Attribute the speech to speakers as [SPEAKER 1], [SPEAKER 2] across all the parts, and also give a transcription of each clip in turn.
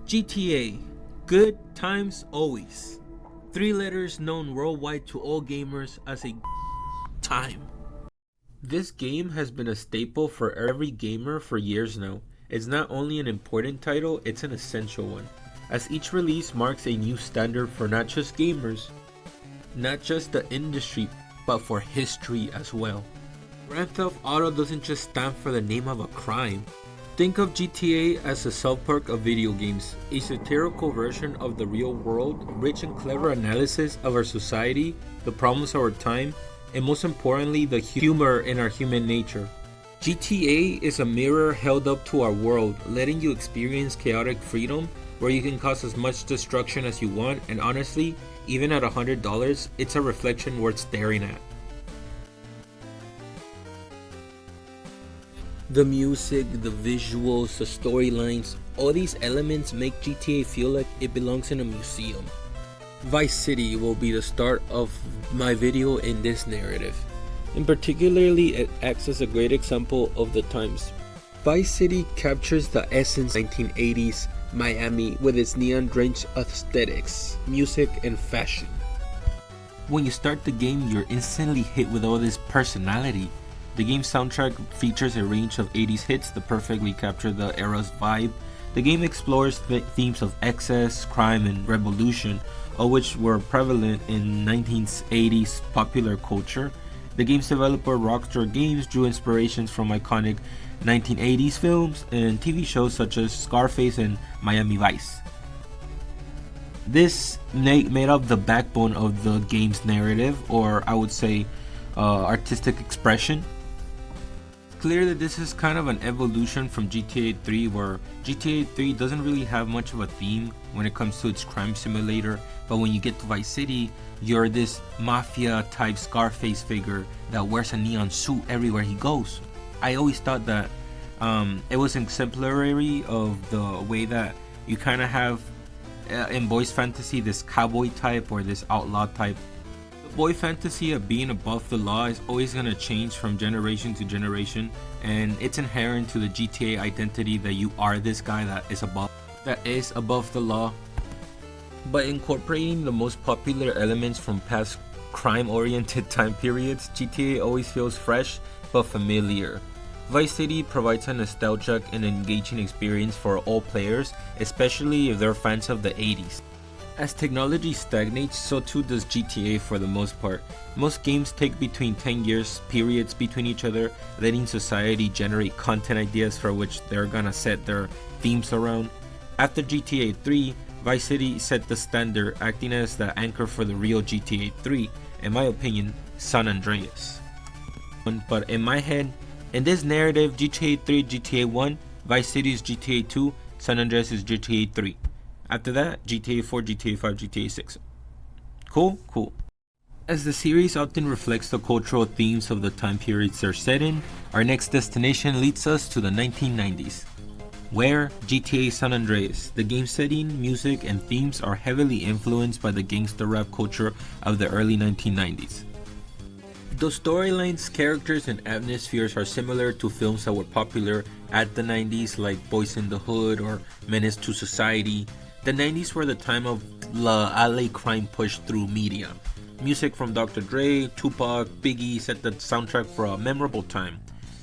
[SPEAKER 1] GTA, good times always. 3 letters known worldwide to all gamers as a time. This game has been a staple for every gamer for years now. It's not only an important title, it's an essential one, as each release marks a new standard for not just gamers, not just the industry, but for history as well. Grand Theft Auto doesn't just stand for the name of a crime. Think of GTA as a South Park of video games, a satirical version of the real world, rich and clever analysis of our society, the problems of our time, and most importantly, the humor in our human nature. GTA is a mirror held up to our world, letting you experience chaotic freedom, where you can cause as much destruction as you want, and honestly, even at $100, it's a reflection worth staring at. The music, the visuals, the storylines, all these elements make GTA feel like it belongs in a museum. Vice City will be the start of my video in this narrative, and particularly it acts as a great example of the times. Vice City captures the essence of 1980s Miami with its neon-drenched aesthetics, music, and fashion. When you start the game, you're instantly hit with all this personality. The game's soundtrack features a range of 80s hits that perfectly capture the era's vibe. The game explores themes of excess, crime, and revolution, all which were prevalent in 1980s popular culture. The game's developer Rockstar Games drew inspirations from iconic 1980s films and TV shows such as Scarface and Miami Vice. This made up the backbone of the game's narrative, or I would say artistic expression. Clear that this is kind of an evolution from GTA 3, where GTA 3 doesn't really have much of a theme when it comes to its crime simulator, but when you get to Vice City, you're this mafia type Scarface figure that wears a neon suit everywhere he goes. I always thought that it was exemplary of the way that you kind of have in boys fantasy this cowboy type or this outlaw type. Boy fantasy of being above the law is always going to change from generation to generation, and it's inherent to the GTA identity that you are this guy that is above the law. By incorporating the most popular elements from past crime-oriented time periods, GTA always feels fresh but familiar. Vice City provides a nostalgic and engaging experience for all players, especially if they're fans of the 80s. As technology stagnates, so too does GTA for the most part. Most games take between 10 years periods between each other, letting society generate content ideas for which they're gonna set their themes around. After GTA 3, Vice City set the standard, acting as the anchor for the real GTA 3, in my opinion, San Andreas. But in my head, in this narrative, GTA 3 GTA 1, Vice City is GTA 2, San Andreas is GTA 3. After that, GTA 4, GTA 5, GTA 6. Cool. As the series often reflects the cultural themes of the time periods they're set in, our next destination leads us to the 1990s, where GTA San Andreas, the game setting, music, and themes are heavily influenced by the gangster rap culture of the early 1990s. The storylines, characters, and atmospheres are similar to films that were popular at the 90s like Boys in the Hood or Menace to Society. The 90s were the time of La LA crime push through media. Music from Dr. Dre, Tupac, Biggie set the soundtrack for a memorable time.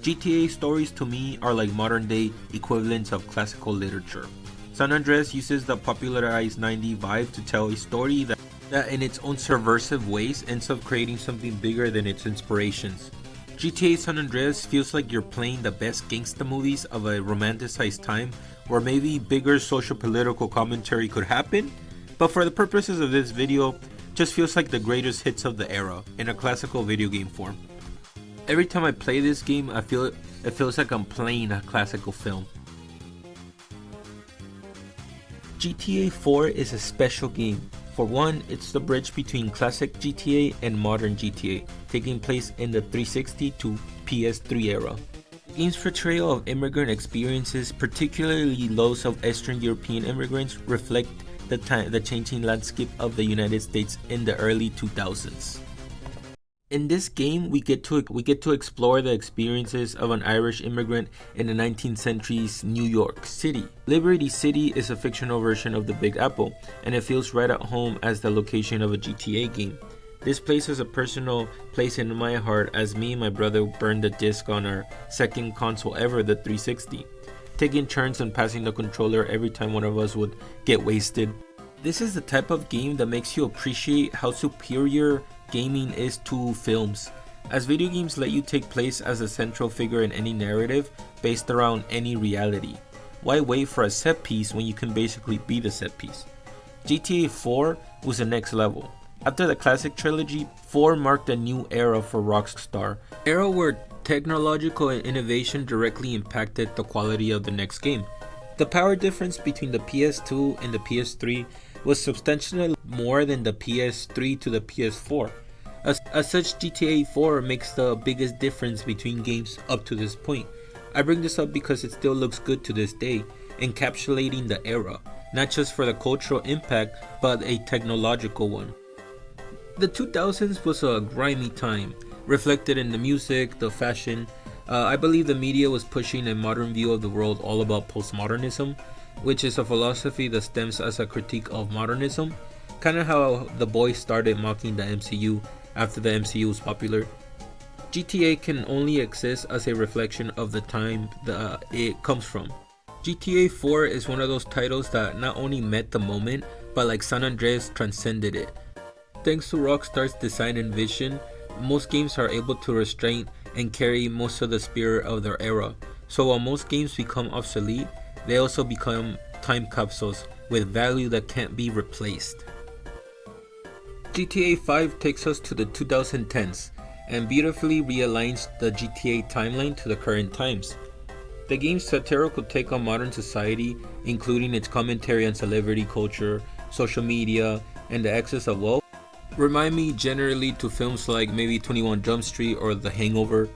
[SPEAKER 1] GTA stories to me are like modern day equivalents of classical literature. San Andreas uses the popularized 90s vibe to tell a story that in its own subversive ways ends up creating something bigger than its inspirations. GTA San Andreas feels like you're playing the best gangsta movies of a romanticized time, where maybe bigger social political commentary could happen, but for the purposes of this video, just feels like the greatest hits of the era in a classical video game form. Every time I play this game, it feels like I'm playing a classical film. GTA 4 is a special game. For one, it's the bridge between classic GTA and modern GTA, taking place in the 360 to PS3 era. The game's portrayal of immigrant experiences, particularly those of Eastern European immigrants, reflect the changing landscape of the United States in the early 2000s. In this game, we get to explore the experiences of an Irish immigrant in the 19th century's New York City. Liberty City is a fictional version of the Big Apple, and it feels right at home as the location of a GTA game. This place has a personal place in my heart as me and my brother burned the disc on our second console ever, the 360, taking turns on passing the controller every time one of us would get wasted. This is the type of game that makes you appreciate how superior gaming is to films, as video games let you take place as a central figure in any narrative based around any reality. Why wait for a set piece when you can basically be the set piece? GTA 4 was the next level. After the classic trilogy, 4 marked a new era for Rockstar, era where technological innovation directly impacted the quality of the next game. The power difference between the PS2 and the PS3 was substantially more than the PS3 to the PS4. As such, GTA 4 makes the biggest difference between games up to this point. I bring this up because it still looks good to this day, encapsulating the era, not just for the cultural impact, but a technological one. The 2000s was a grimy time, reflected in the music, the fashion. I believe the media was pushing a modern view of the world all about postmodernism, which is a philosophy that stems as a critique of modernism, kind of how The Boys started mocking the MCU after the MCU was popular. GTA can only exist as a reflection of the time that it comes from. GTA 4 is one of those titles that not only met the moment, but like San Andreas transcended it. Thanks to Rockstar's design and vision, most games are able to restrain and carry most of the spirit of their era. So while most games become obsolete, they also become time capsules with value that can't be replaced. GTA 5 takes us to the 2010s and beautifully realigns the GTA timeline to the current times. The game's satirical take on modern society, including its commentary on celebrity culture, social media, and the excess of wealth, remind me generally to films like maybe 21 Jump Street or The Hangover.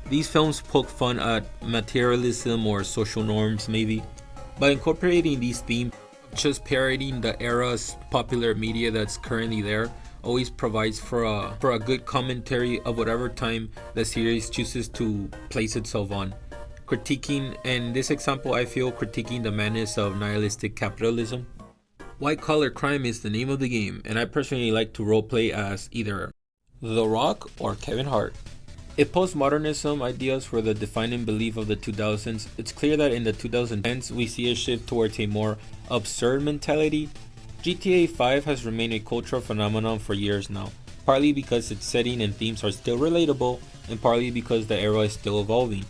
[SPEAKER 1] These films poke fun at materialism or social norms maybe. By incorporating these themes, just parodying the era's popular media that's currently there always provides for a good commentary of whatever time the series chooses to place itself on. Critiquing, in this example I feel critiquing the madness of nihilistic capitalism. White Collar Crime is the name of the game, and I personally like to roleplay as either The Rock or Kevin Hart. If postmodernism ideas were the defining belief of the 2000s, it's clear that in the 2010s we see a shift towards a more absurd mentality. GTA 5 has remained a cultural phenomenon for years now, partly because its setting and themes are still relatable, and partly because the era is still evolving.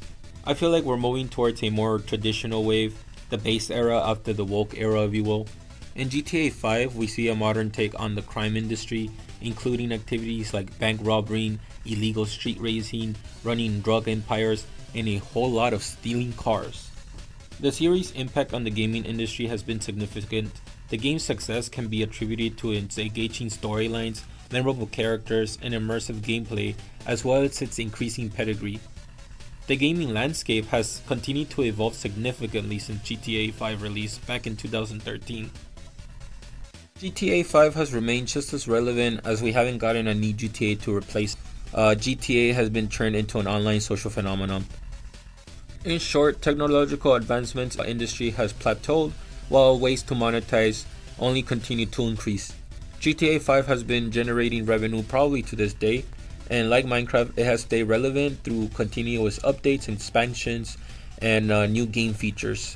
[SPEAKER 1] I feel like we're moving towards a more traditional wave, the base era after the woke era if you will. In GTA 5, we see a modern take on the crime industry, including activities like bank robbery, illegal street racing, running drug empires, and a whole lot of stealing cars. The series' impact on the gaming industry has been significant. The game's success can be attributed to its engaging storylines, memorable characters, and immersive gameplay, as well as its increasing pedigree. The gaming landscape has continued to evolve significantly since GTA 5 release back in 2013. GTA 5 has remained just as relevant as we haven't gotten a new GTA to replace. GTA has been turned into an online social phenomenon. In short, technological advancements in the industry has plateaued, while ways to monetize only continue to increase. GTA 5 has been generating revenue probably to this day, and like Minecraft, it has stayed relevant through continuous updates, expansions, and new game features.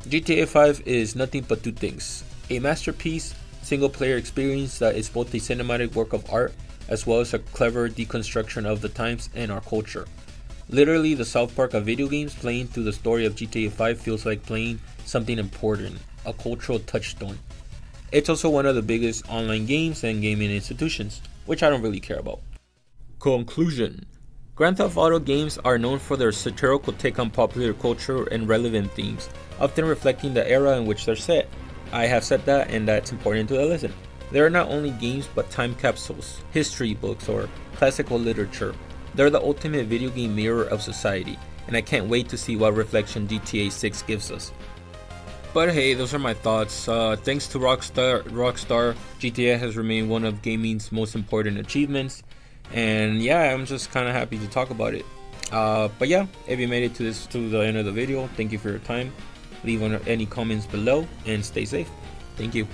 [SPEAKER 1] GTA 5 is nothing but two things: a masterpiece, single-player experience that is both a cinematic work of art as well as a clever deconstruction of the times and our culture. Literally, the South Park of video games, playing through the story of GTA 5 feels like playing something important, a cultural touchstone. It's also one of the biggest online games and gaming institutions, which I don't really care about. Conclusion. Grand Theft Auto games are known for their satirical take on popular culture and relevant themes, often reflecting the era in which they're set. I have said that, and that's important to listen. They are not only games but time capsules, history books, or classical literature. They're the ultimate video game mirror of society, and I can't wait to see what reflection GTA 6 gives us. But hey, those are my thoughts. Thanks to Rockstar, GTA has remained one of gaming's most important achievements. And yeah, I'm just kind of happy to talk about it. But yeah, if you made it to the end of the video, thank you for your time. Leave any comments below and stay safe. Thank you.